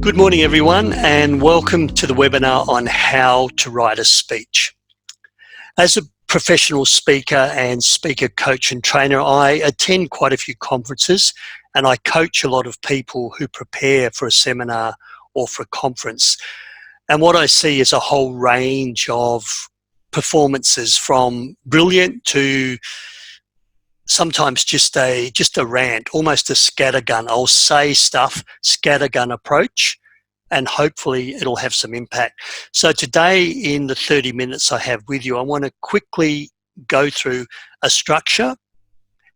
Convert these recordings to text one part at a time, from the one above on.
Good morning, everyone, and welcome to the webinar on how to write a speech. As a professional speaker and speaker coach and trainer, I attend quite a few conferences and I coach a lot of people who prepare for a seminar or for a conference. And what I see is a whole range of performances, from brilliant to sometimes just a rant, almost a scattergun. I'll say stuff, scattergun approach, and hopefully it'll have some impact. So today, in the 30 minutes I have with you, I want to quickly go through a structure,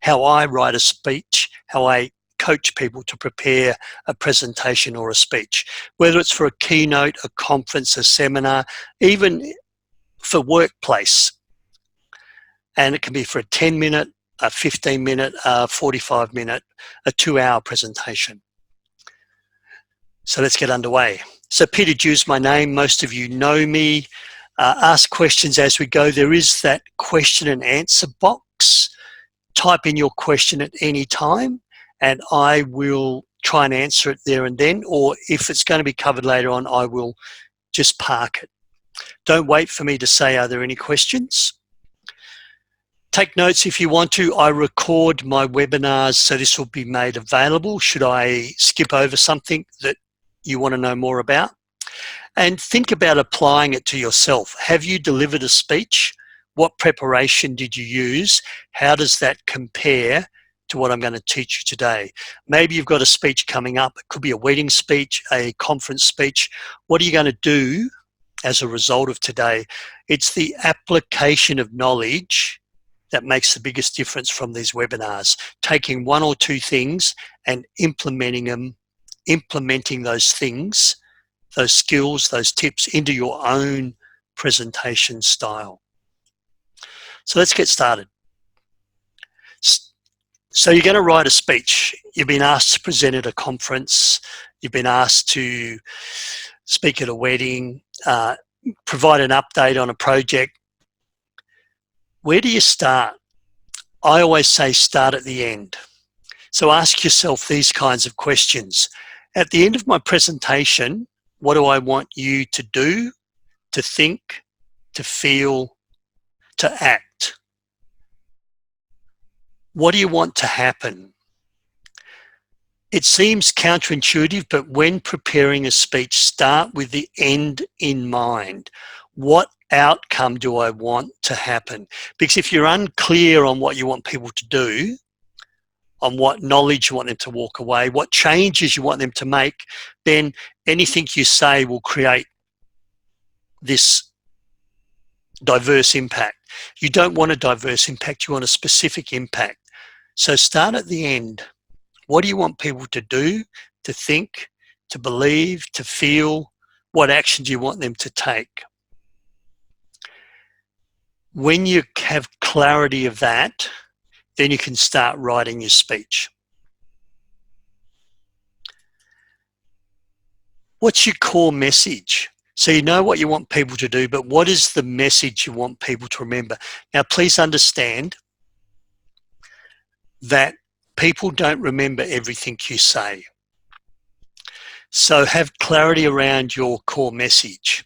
how I write a speech, how I coach people to prepare a presentation or a speech, whether it's for a keynote, a conference, a seminar, even for workplace. And it can be for a 10-minute, a 15-minute, a 45-minute, a 2-hour presentation. So let's get underway. So Peter Dew's my name. Most of you know me. Ask questions as we go. There is that question and answer box. Type in your question at any time and I will try and answer it there and then, or if it's going to be covered later on, I will just park it. Don't wait for me to say, are there any questions? Take notes if you want to. I record my webinars, so this will be made available should I skip over something that you want to know more about. And think about applying it to yourself. Have you delivered a speech? What preparation did you use? How does that compare to what I'm going to teach you today? Maybe you've got a speech coming up. It could be a wedding speech, a conference speech. What are you going to do as a result of today? It's the application of knowledge that makes the biggest difference from these webinars. Taking one or two things and implementing them, implementing those things, those skills, those tips into your own presentation style. So let's get started. So you're going to write a speech. You've been asked to present at a conference. You've been asked to speak at a wedding, provide an update on a project. Where do you start? I always say start at the end. So ask yourself these kinds of questions. At the end of my presentation, what do I want you to do, to think, to feel, to act? What do you want to happen? It seems counterintuitive, but when preparing a speech, start with the end in mind. What outcome do I want to happen? Because if you're unclear on what you want people to do, on what knowledge you want them to walk away, what changes you want them to make, then anything you say will create this diverse impact. You don't want a diverse impact, you want a specific impact. So start at the end. What do you want people to do, to think, to believe, to feel? What action do you want them to take? When you have clarity of that, then you can start writing your speech. What's your core message? So you know what you want people to do, but what is the message you want people to remember? Now, please understand that people don't remember everything you say. So have clarity around your core message.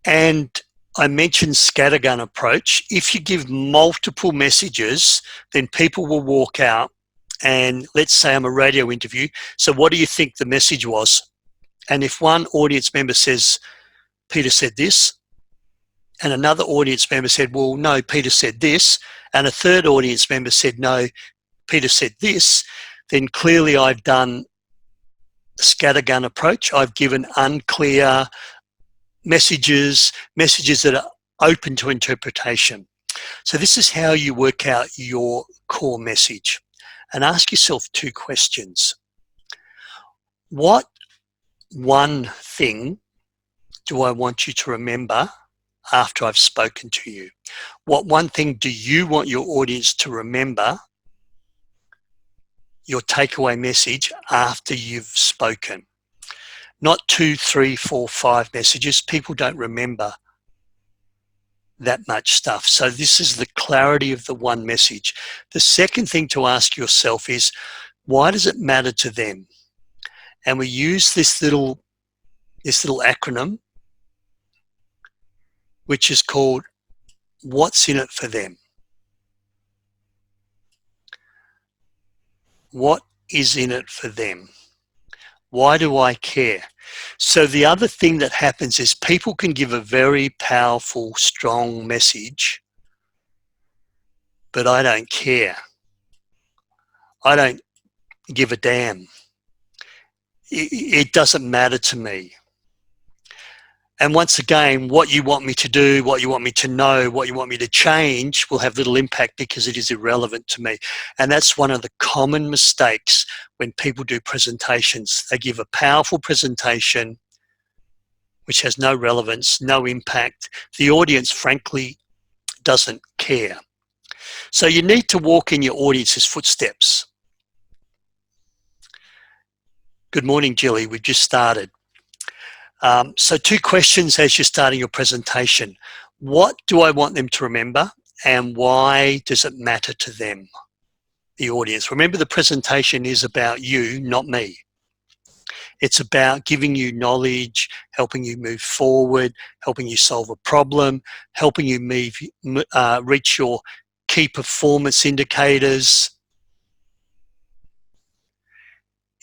And I mentioned scattergun approach. If you give multiple messages, then people will walk out and let's say I'm a radio interview. So what do you think the message was? And if one audience member says, Peter said this, and another audience member said, well, no, Peter said this, and a third audience member said, no, Peter said this, then clearly I've done a scattergun approach. I've given unclear messages that are open to interpretation. So this is how you work out your core message. And ask yourself two questions. What one thing do I want you to remember after I've spoken to you? What one thing do you want your audience to remember, your takeaway message, after you've spoken? Not 2, 3, 4, 5 messages. People don't remember that much stuff. So this is the clarity of the one message. The second thing to ask yourself is, why does it matter to them? And we use this little acronym, which is called what's in it for them. What is in it for them? Why do I care? So the other thing that happens is people can give a very powerful, strong message, but I don't care. I don't give a damn. It doesn't matter to me. And once again, what you want me to do, what you want me to know, what you want me to change will have little impact because it is irrelevant to me. And that's one of the common mistakes when people do presentations. They give a powerful presentation which has no relevance, no impact. The audience, frankly, doesn't care. So you need to walk in your audience's footsteps. Good morning, Jilly. We've just started. So 2 questions as you're starting your presentation. What do I want them to remember, and why does it matter to them, the audience? Remember, the presentation is about you, not me. It's about giving you knowledge, helping you move forward, helping you solve a problem, helping you reach your key performance indicators.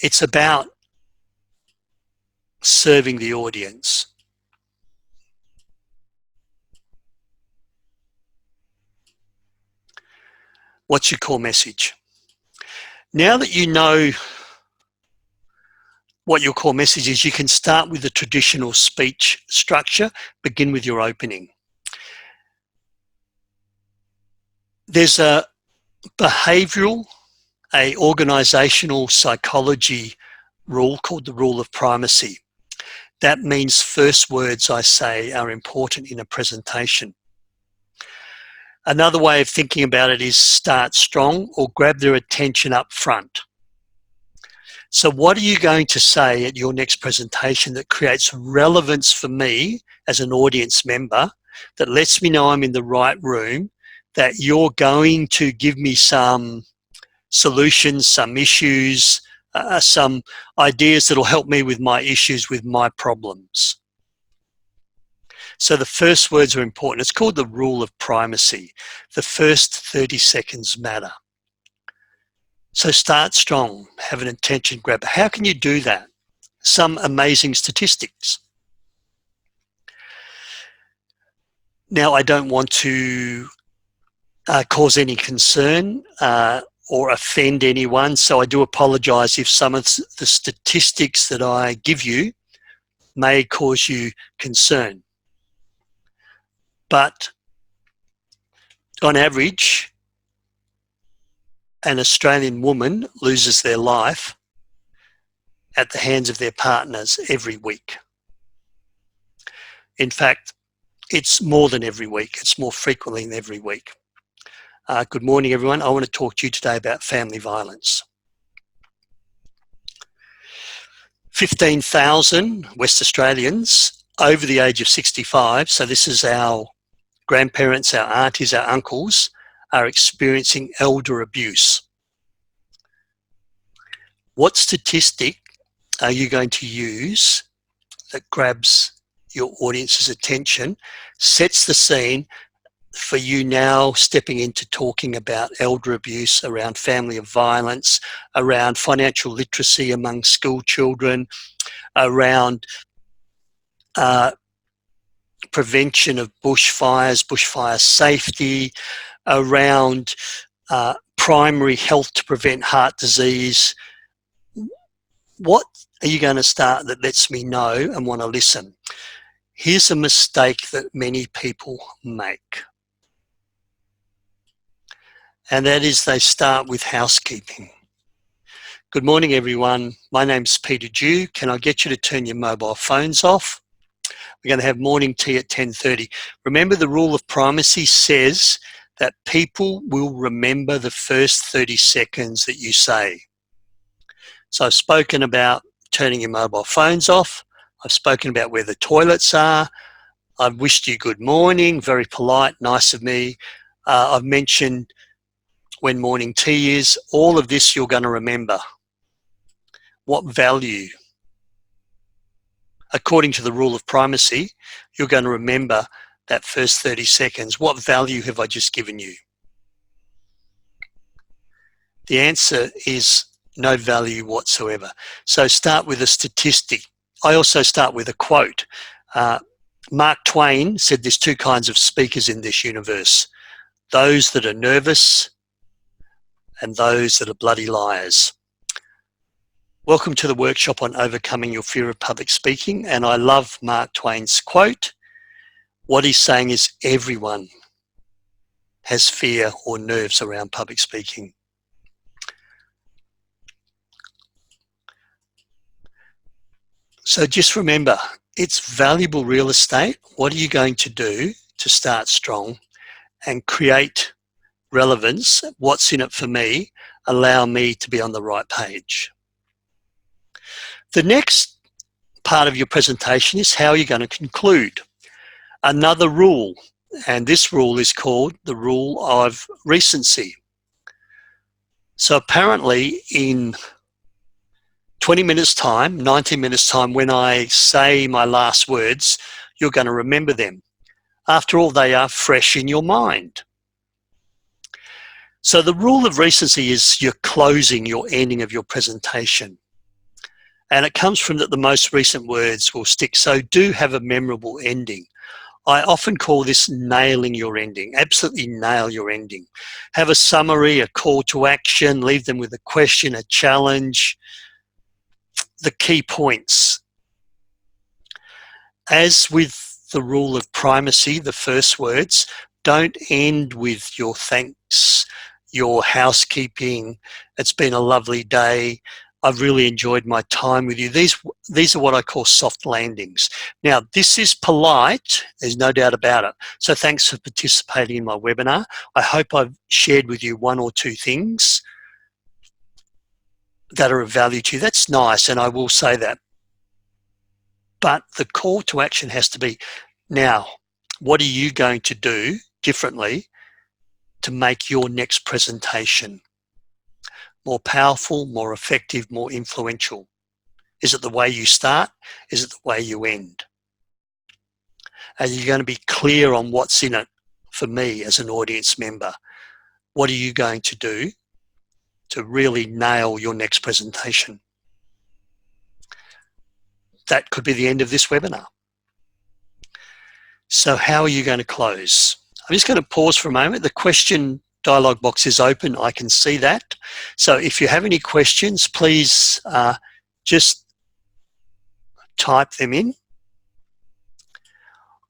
It's about serving the audience. What's your core message? Now that you know what your core message is, you can start with the traditional speech structure. Begin with your opening. There's a behavioral, a organizational psychology rule called the rule of primacy. That means first words I say are important in a presentation. Another way of thinking about it is start strong or grab their attention up front. So what are you going to say at your next presentation that creates relevance for me as an audience member, that lets me know I'm in the right room, that you're going to give me some solutions, some issues, some ideas that'll help me with my issues, with my problems. So the first words are important. It's called the rule of primacy. The first 30 seconds matter. So start strong, have an attention grabber. How can you do that? Some amazing statistics. Now, I don't want to cause any concern or offend anyone, so I do apologise if some of the statistics that I give you may cause you concern. But on average, an Australian woman loses their life at the hands of their partners every week. In fact, it's more than every week. It's more frequently than every week. Good morning, everyone. I want to talk to you today about family violence. 15,000 West Australians over the age of 65, so this is our grandparents, our aunties, our uncles, are experiencing elder abuse. What statistic are you going to use that grabs your audience's attention, sets the scene for you now stepping into talking about elder abuse, around family violence, around financial literacy among school children, around prevention of bushfires, bushfire safety, around primary health to prevent heart disease? What are you going to start that lets me know and want to listen? Here's a mistake that many people make, and that is they start with housekeeping. Good morning, everyone. My name's Peter Dew. Can I get you to turn your mobile phones off? We're going to have morning tea at 10:30. Remember, the rule of primacy says that people will remember the first 30 seconds that you say. So I've spoken about turning your mobile phones off. I've spoken about where the toilets are. I've wished you good morning, very polite, nice of me. I've mentioned when morning tea is. All of this you're going to remember. What value according to the rule of primacy, you're going to remember that first 30 seconds. What value have I just given you? The answer is no value whatsoever. So start with a statistic. I also start with a quote. Mark Twain said there's two kinds of speakers in this universe: those that are nervous and those that are bloody liars. Welcome to the workshop on overcoming your fear of public speaking. And I love Mark Twain's quote. What he's saying is everyone has fear or nerves around public speaking. So just remember, it's valuable real estate. What are you going to do to start strong and create relevance? What's in it for me? Allow me to be on the right page. The next part of your presentation is how you're going to conclude. Another rule, and this rule is called the rule of recency. So apparently in 20 minutes time, 90 minutes time, when I say my last words, you're going to remember them. After all, they are fresh in your mind. So the rule of recency is your closing, your ending of your presentation. And it comes from that the most recent words will stick. So do have a memorable ending. I often call this nailing your ending. Absolutely nail your ending. Have a summary, a call to action, leave them with a question, a challenge, the key points. As with the rule of primacy, the first words, don't end with your thanks, your housekeeping. It's been a lovely day. I've really enjoyed my time with you. These are what I call soft landings. Now, this is polite. There's no doubt about it. So thanks for participating in my webinar. I hope I've shared with you one or two things that are of value to you. That's nice, and I will say that. But the call to action has to be, now, what are you going to do differently to make your next presentation more powerful, more effective, more influential? Is it the way you start? Is it the way you end? Are you going to be clear on what's in it for me as an audience member? What are you going to do to really nail your next presentation? That could be the end of this webinar. So how are you going to close? I'm just going to pause for a moment. The question dialog box is open. I can see that. So if you have any questions, please just type them in.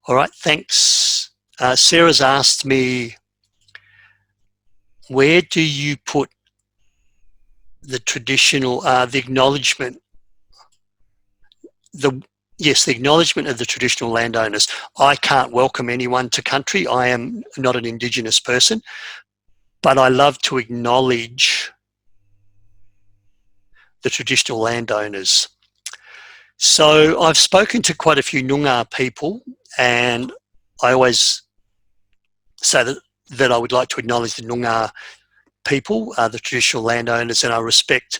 All right, thanks. Sarah's asked me, where do you put the traditional, the acknowledgement, the acknowledgement of the traditional landowners. I can't welcome anyone to country. I am not an Indigenous person, but I love to acknowledge the traditional landowners. So I've spoken to quite a few Noongar people, and I always say that I would like to acknowledge the Noongar people, the traditional landowners, and I respect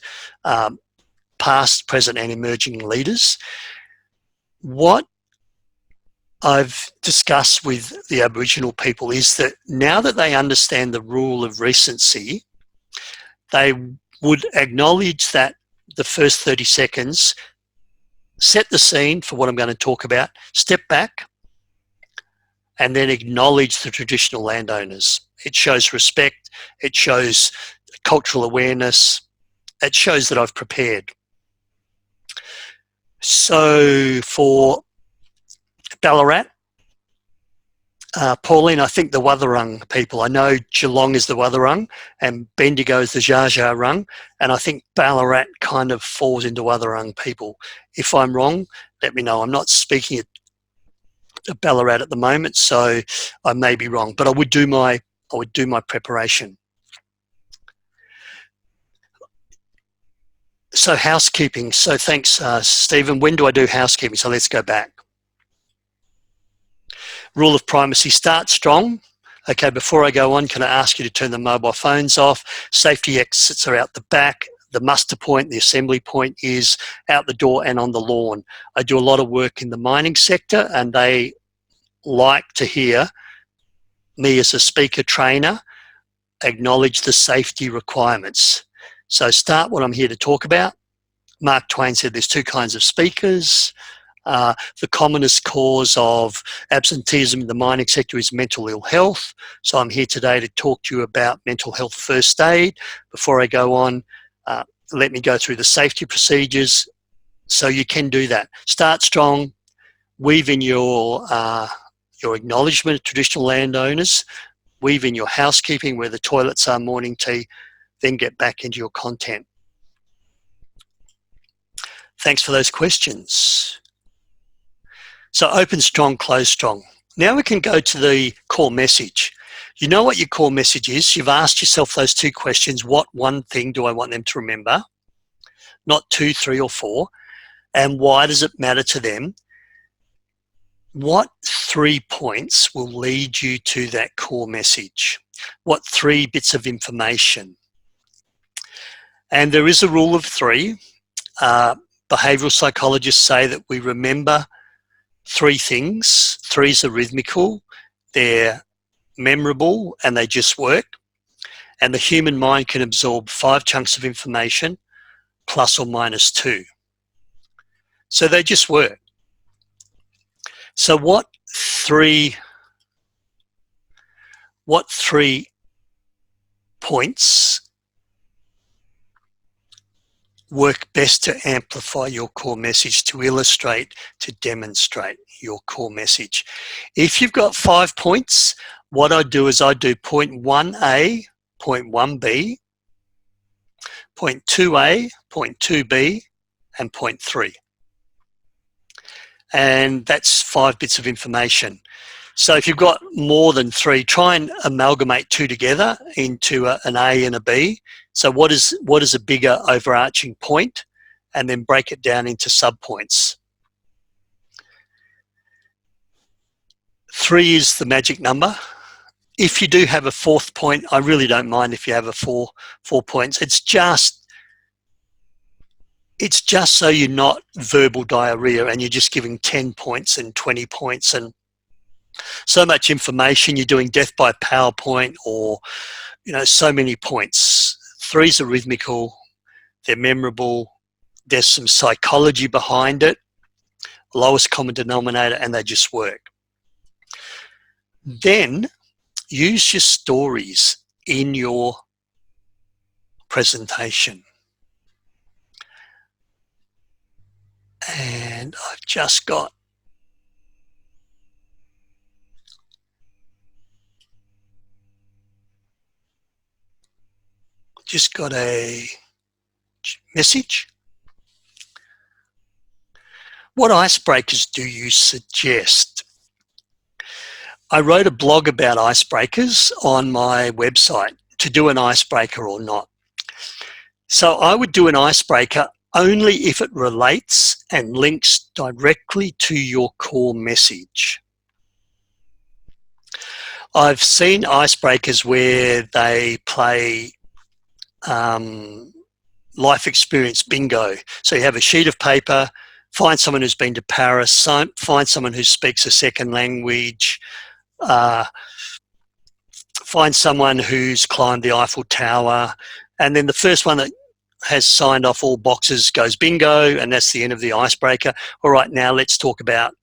past, present and emerging leaders. What I've discussed with the Aboriginal people is that now that they understand the rule of recency, they would acknowledge that the first 30 seconds, set the scene for what I'm going to talk about, step back, and then acknowledge the traditional landowners. It shows respect, it shows cultural awareness, it shows that I've prepared. So for Ballarat, Pauline, I think the Watharung people, I know Geelong is the Watharung and Bendigo is the Dja Dja Rung, and I think Ballarat kind of falls into Watharung people. If I'm wrong, let me know. I'm not speaking at Ballarat at the moment, so I may be wrong, but I would do my preparation. So housekeeping. So thanks, Stephen. When do I do housekeeping? So let's go back. Rule of primacy, start strong. Okay, before I go on, can I ask you to turn the mobile phones off? Safety exits are out the back. the muster point, the assembly point is out the door and on the lawn. I do a lot of work in the mining sector, and they like to hear me as a speaker trainer acknowledge the safety requirements. So start what I'm here to talk about. Mark Twain said there's two kinds of speakers. The commonest cause of absenteeism in the mining sector is mental ill health. So I'm here today to talk to you about mental health first aid. Before I go on, let me go through the safety procedures so you can do that. Start strong, weave in your acknowledgement of traditional landowners, weave in your housekeeping where the toilets are, morning tea, then get back into your content. Thanks for those questions. So open strong, close strong. Now we can go to the core message. You know what your core message is. You've asked yourself those two questions. What one thing do I want them to remember? Not 2, 3, or 4. And why does it matter to them? What 3 points will lead you to that core message? What 3 bits of information? And there is a rule of 3. Behavioural psychologists say that we remember 3 things. 3's are rhythmical, they're memorable, and they just work. And the human mind can absorb 5 chunks of information, plus or minus 2. So they just work. So what 3 points work best to amplify your core message, to illustrate, to demonstrate your core message? If you've got 5 points, what I do is I do point 1A, point 1B, point 2A, point 2B, and point 3. And that's 5 bits of information. So if you've got more than 3, try and amalgamate 2 together into an A and a B. So what is a bigger overarching point? And then break it down into subpoints. 3 is the magic number. If you do have a 4th point, I really don't mind if you have a 4 points. It's just so you're not verbal diarrhea and you're just giving 10 points and 20 points and so much information. You're doing death by PowerPoint or, so many points. 3's are rhythmical, they're memorable, there's some psychology behind it, lowest common denominator, and they just work. Then use your stories in your presentation. And I've just got a message. What icebreakers do you suggest? I wrote a blog about icebreakers on my website, to do an icebreaker or not. So I would do an icebreaker only if it relates and links directly to your core message. I've seen icebreakers where they play life experience bingo. So you have a sheet of paper, find someone who's been to Paris, find someone who speaks a second language, find someone who's climbed the Eiffel Tower, and then the first one that has signed off all boxes goes bingo, and that's the end of the icebreaker. All right, now let's talk about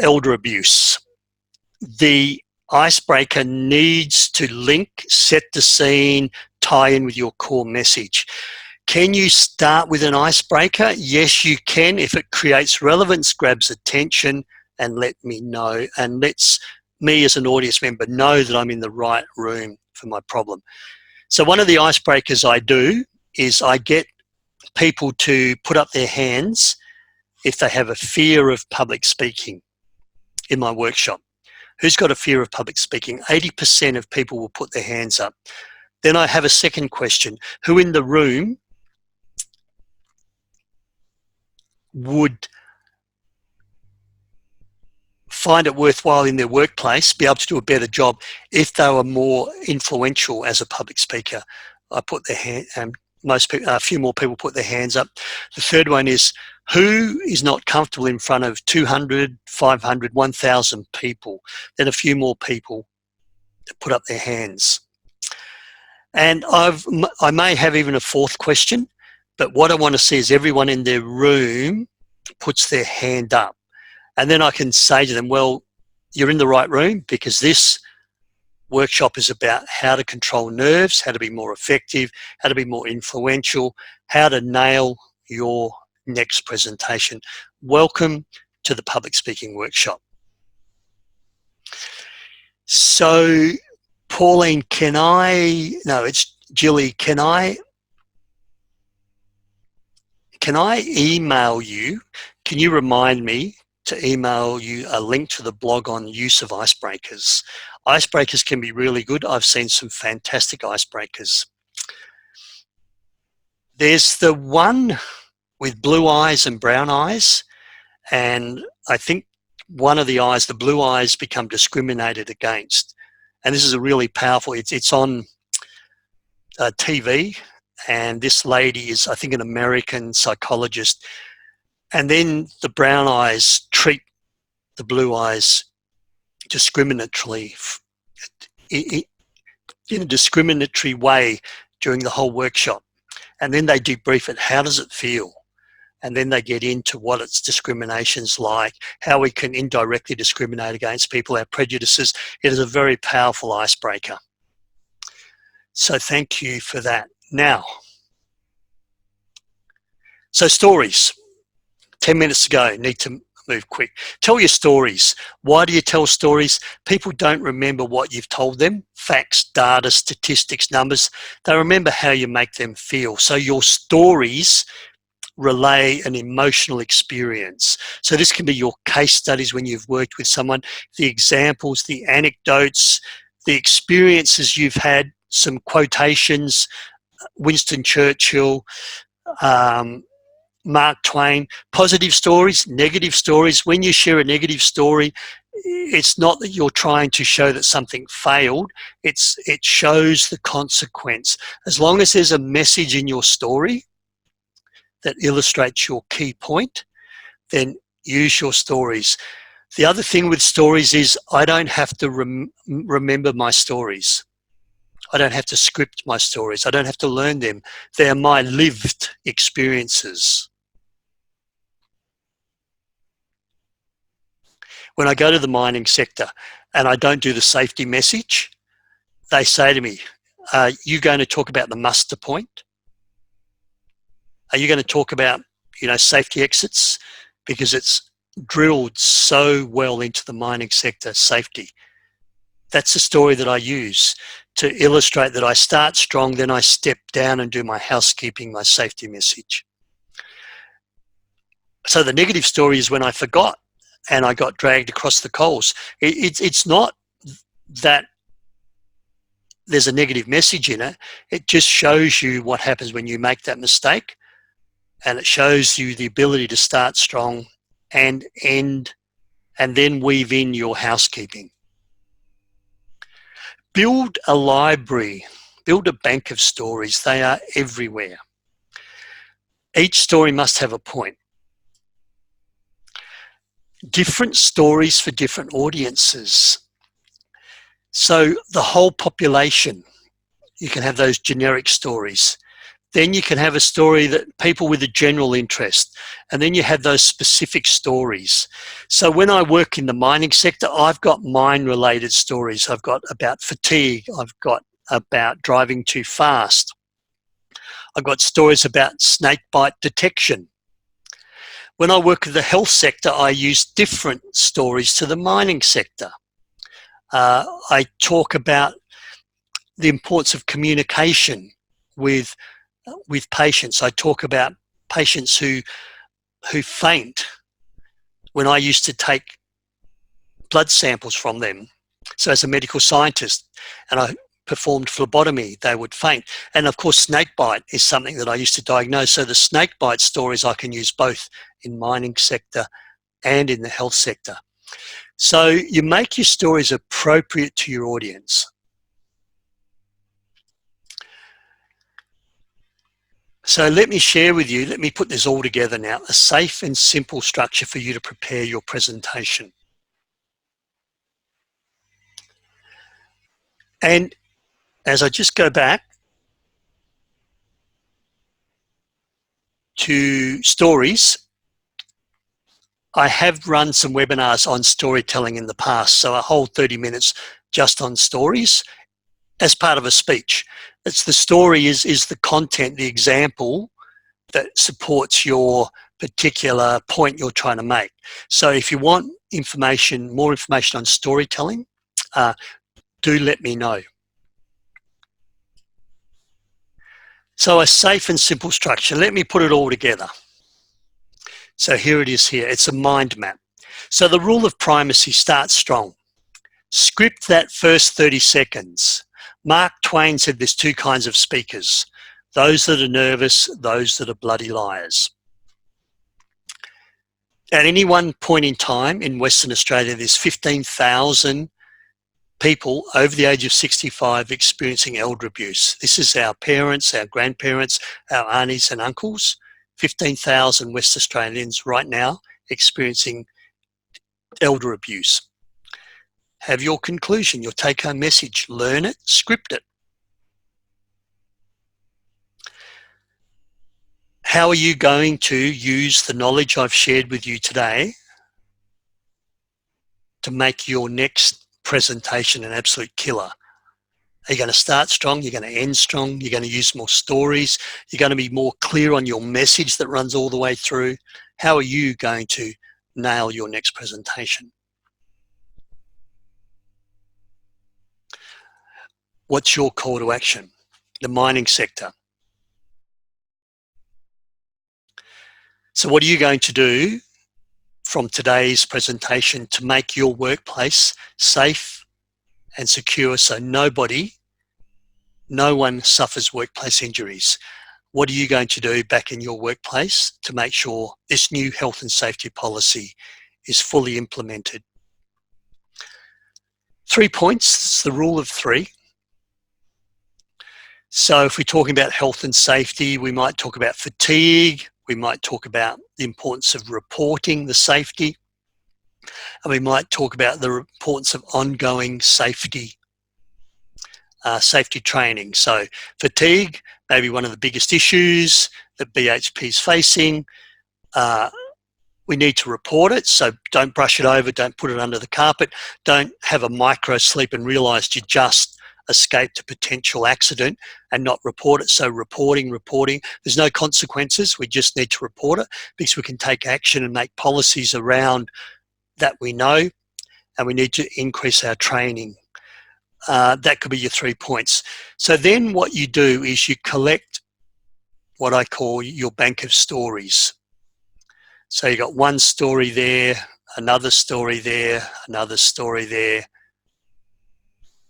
elder abuse. The icebreaker needs to link, set the scene, tie in with your core message. Can you start with an icebreaker? Yes, you can, if it creates relevance, grabs attention, and let me know, and lets me as an audience member know that I'm in the right room for my problem. So one of the icebreakers I do is I get people to put up their hands if they have a fear of public speaking in my workshop. Who's got a fear of public speaking? 80% of people will put their hands up. Then I have a second question. Who in the room would find it worthwhile in their workplace, be able to do a better job if they were more influential as a public speaker. I put their hand, most people, a few more people put their hands up. The third one is, who is not comfortable in front of 200, 500, 1,000 people? Then a few more people put up their hands. And I may have even a fourth question, but what I want to see is everyone in their room puts their hand up. And then I can say to them, well, you're in the right room, because this workshop is about how to control nerves, how to be more effective, how to be more influential, how to nail your next presentation. Welcome to the public speaking workshop. So, Pauline, it's Jilly, can I email you? Can you remind me to email you a link to the blog on use of icebreakers? Icebreakers can be really good. I've seen some fantastic icebreakers. There's the one with blue eyes and brown eyes, and I think one of the eyes, the blue eyes, become discriminated against. And this is a really powerful, it's on TV, and this lady is, I think, an American psychologist. And then the brown eyes treat the blue eyes discriminatorily, in a discriminatory way during the whole workshop. And then they debrief it. How does it feel? And then they get into what its discrimination's like, how we can indirectly discriminate against people, our prejudices. It is a very powerful icebreaker. So thank you for that. Now, so stories. 10 minutes to go, need to move quick. Tell your stories. Why do you tell stories? People don't remember what you've told them, facts, data, statistics, numbers. They remember how you make them feel. So your stories relay an emotional experience. So this can be your case studies when you've worked with someone, the examples, the anecdotes, the experiences you've had, some quotations, Winston Churchill, Mark Twain, positive stories, negative stories. When you share a negative story, it's not that you're trying to show that something failed, it shows the consequence. As long as there's a message in your story that illustrates your key point, then use your stories. The other thing with stories is I don't have to remember my stories. I don't have to script my stories. I don't have to learn them. They're my lived experiences. When I go to the mining sector and I don't do the safety message, they say to me, are you going to talk about the muster point? Are you going to talk about, safety exits? Because it's drilled so well into the mining sector, safety. That's the story that I use to illustrate that I start strong, then I step down and do my housekeeping, my safety message. So the negative story is when I forgot and I got dragged across the coals. It's not that there's a negative message in it. It just shows you what happens when you make that mistake, and it shows you the ability to start strong and end, and then weave in your housekeeping. Build a library, build a bank of stories. They are everywhere. Each story must have a point. Different stories for different audiences. So the whole population, you can have those generic stories. Then you can have a story that people with a general interest, and then you have those specific stories. So when I work in the mining sector, I've got mine-related stories. I've got about fatigue. I've got about driving too fast. I've got stories about snake bite detection. When I work in the health sector, I use different stories to the mining sector. I talk about the importance of communication with patients. I talk about patients who faint when I used to take blood samples from them. So as a medical scientist, and I performed phlebotomy, they would faint. And of course, snake bite is something that I used to diagnose. So the snake bite stories I can use both in mining sector and in the health sector. So you make your stories appropriate to your audience. So let me share with you, let me put this all together now, a safe and simple structure for you to prepare your presentation. And as I just go back to stories, I have run some webinars on storytelling in the past, so a whole 30 minutes just on stories as part of a speech. It's the story is the content, the example that supports your particular point you're trying to make. So if you want information, more information on storytelling, do let me know. So a safe and simple structure, let me put it all together. So here it is here, it's a mind map. So the rule of primacy, starts strong. Script that first 30 seconds. Mark Twain said there's two kinds of speakers, those that are nervous, those that are bloody liars. At any one point in time in Western Australia, there's 15,000 people over the age of 65 experiencing elder abuse. This is our parents, our grandparents, our aunties and uncles. 15,000 West Australians right now experiencing elder abuse. Have your conclusion, your take-home message, learn it, script it. How are you going to use the knowledge I've shared with you today to make your next presentation an absolute killer? Are you going to start strong? You're going to end strong? You're going to use more stories? You're going to be more clear on your message that runs all the way through? How are you going to nail your next presentation? What's your call to action? The mining sector. So what are you going to do from today's presentation to make your workplace safe and secure so no one suffers workplace injuries? What are you going to do back in your workplace to make sure this new health and safety policy is fully implemented? 3 points, it's the rule of 3. So if we're talking about health and safety, we might talk about fatigue, we might talk about the importance of reporting the safety, and we might talk about the importance of ongoing safety training. So fatigue, maybe one of the biggest issues that BHP is facing. We need to report it, so don't brush it over, don't put it under the carpet, don't have a micro sleep and realise you just escaped a potential accident and not report it. So reporting, there's no consequences, we just need to report it because we can take action and make policies around that we know, and we need to increase our training. That could be your 3 points. So then what you do is you collect what I call your bank of stories. So you got one story there, another story there, another story there.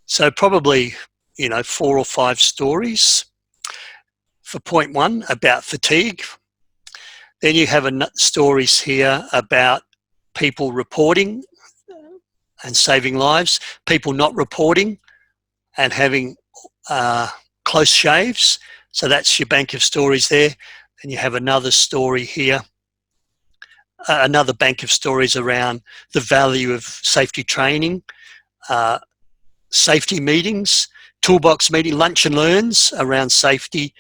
So probably, 4 or 5 stories for point 1 about fatigue. Then you have stories here about people reporting and saving lives, people not reporting and having close shaves. So that's your bank of stories there. And you have another story here, another bank of stories around the value of safety training, safety meetings, toolbox meeting, lunch and learns around safety,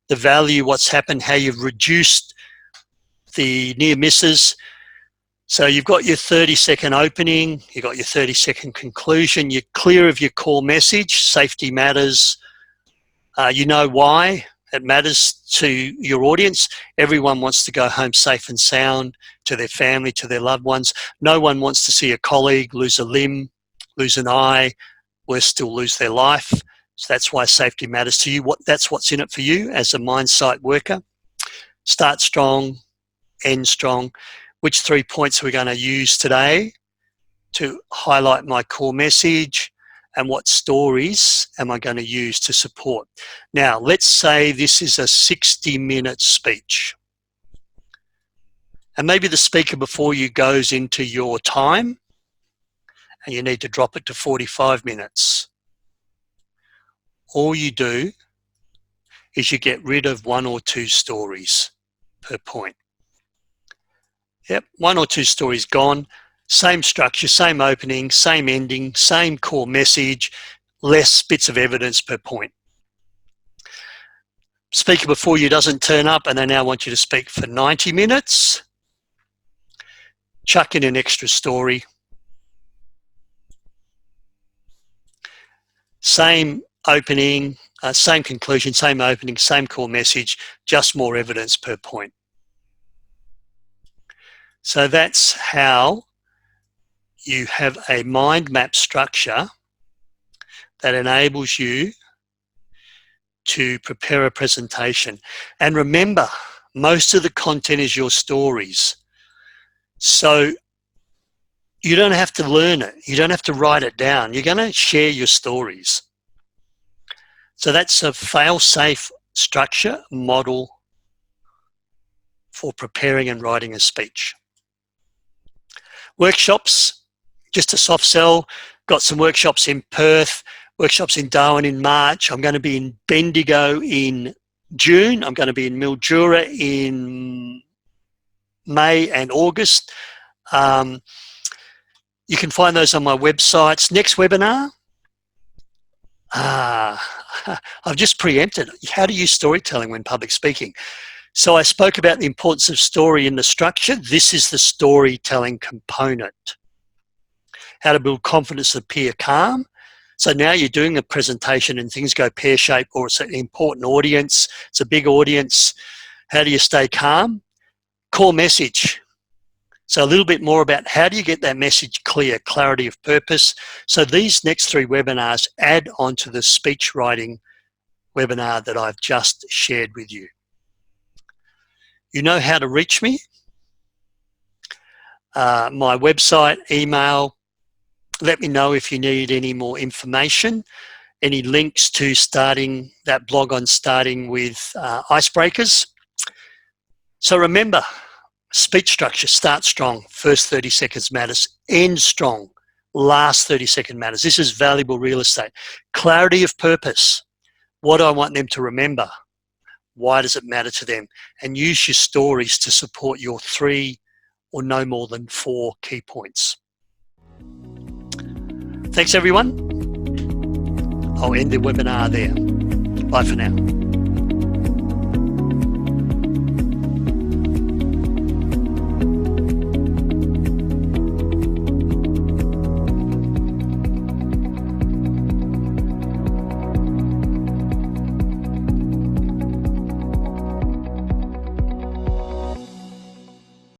the value, what's happened, how you've reduced the near misses. So you've got your 30-second opening, you've got your 30-second conclusion, you're clear of your core message, safety matters, you know why it matters to your audience. Everyone wants to go home safe and sound to their family, to their loved ones. No one wants to see a colleague lose a limb, lose an eye, worse still lose their life. So that's why safety matters to you. That's what's in it for you as a mine site worker. Start strong, end strong. Which 3 points are we going to use today to highlight my core message, and what stories am I going to use to support? Now, let's say this is a 60-minute speech. And maybe the speaker before you goes into your time and you need to drop it to 45 minutes. All you do is you get rid of 1 or 2 stories per point. Yep, 1 or 2 stories gone. Same structure, same opening, same ending, same core message, less bits of evidence per point. Speaker before you doesn't turn up and they now want you to speak for 90 minutes. Chuck in an extra story. Same opening, same conclusion, same opening, same core message, just more evidence per point. So that's how you have a mind map structure that enables you to prepare a presentation. And remember, most of the content is your stories. So you don't have to learn it. You don't have to write it down. You're going to share your stories. So that's a fail-safe structure model for preparing and writing a speech. Workshops, just a soft sell. Got some workshops in Perth, workshops in Darwin in March. I'm going to be in Bendigo in June. I'm going to be in Mildura in May and August. You can find those on my websites. Next webinar, I've just preempted how to use storytelling when public speaking. So I spoke about the importance of story in the structure. This is the storytelling component. How to build confidence and appear calm. So now you're doing a presentation and things go pear-shaped, or it's an important audience, it's a big audience. How do you stay calm? Core message. So a little bit more about how do you get that message clear, clarity of purpose. So these next 3 webinars add on to the speech writing webinar that I've just shared with you. You know how to reach me. My website, email. Let me know if you need any more information, any links to starting that blog on starting with icebreakers. So remember, speech structure, start strong, first 30 seconds matters, end strong, last 30 seconds matters. This is valuable real estate. Clarity of purpose. What do I want them to remember? Why does it matter to them? And use your stories to support your 3 or no more than 4 key points. Thanks everyone. I'll end the webinar there. Bye for now.